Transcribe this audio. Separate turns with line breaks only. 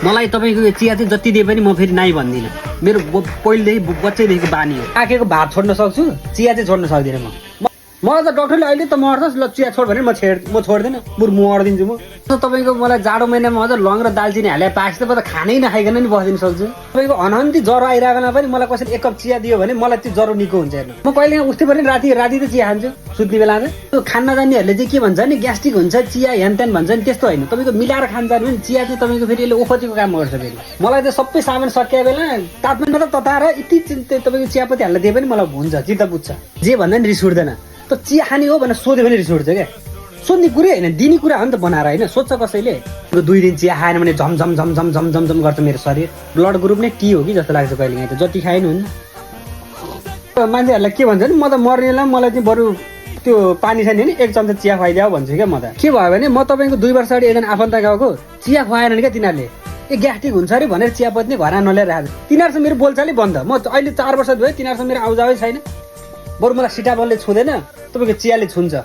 मलाई तपाईँको यो चिया चाहिँ जति दिए पनि म फेरि नाइ भन्दिनँ। मेरो पहिलेदेखि बच्चैदेखिको बानी हो। आँखेको भात छोड्न सक्छु, चिया चाहिँ छोड्न सक्दिनँ म त डक्टरले अहिले त मर्छस् ल चिया छोड भने म छोड्दिनँ, म मर्दिन्छु म। तपाईँको मलाई जाडो महिनामा अझ लङ र दालचिनी हालेर पाएपछि त म त खानै नखाइकन नि बस्दिन सक्छु। तपाईँको अनन्ती ज्वरो आइरहेकोमा पनि मलाई कसैले एक कप चिया दियो भने मलाई त्यो ज्वरो निको हुन्छ हेर्नु। म कहिले उठ्दै पनि राति त चिया खान्छु सुत्ने बेला चाहिँ। त्यो खान नजान्नेहरूले चाहिँ के भन्छ नि ग्यास्ट्रिक हुन्छ चिया हेन तेन भन्छ नि, त्यस्तो होइन। तपाईँको मिलाएर खान जानु भने चिया चाहिँ तपाईँको फेरि यसले ओखतीको काम गर्छ फेरि। मलाई त सबै सामान सकिए बेला तापमानमा त तताएर यति तपाईँको चियापत्ती हाल्न दिए पनि मलाई हुन्छ, चित्त बुझ्छ। जे भन्दा नि रिस उठ्दैन। त चिया खाने हो भनेर सोध्यो भने रिस उठ्छ क्या। सोध्ने कुरै होइन, दिने कुरा हो नि त बनाएर होइन। सोध्छ कसैले 2 दिन चिया खाएन भने झमझम झमझम झमझम झम गर्छ मेरो शरीर। ब्लड ग्रुप नै टी हो कि जस्तो लाग्छ कहिले काहीँ त, जति खाए नि हुन्छ। मान्छेहरूलाई के भन्छ नि, म त मर्नेलाई मलाई चाहिँ बरु त्यो पानी छैन नि 1 चम्चा चिया खुवाइदियो भन्छु क्या म त। के भयो भने म तपाईँको 2 वर्ष अगाडि एकजना आफन्त गएको चिया खुवाएनन् क्या तिनीहरूले। ग्यास्ट्रिक हुन्छ अरे भनेर चियापत्ती नै घर नल्याएर राखेको। तिनीहरूसँग मेरो बोलचालै बन्द। म अहिले 4 वर्ष भयो तिनीहरूसँग मेरो आउजावै छैन। बरु मलाई सिटाबलले छुँदैन, तपाईँको चियाले छुन्छ।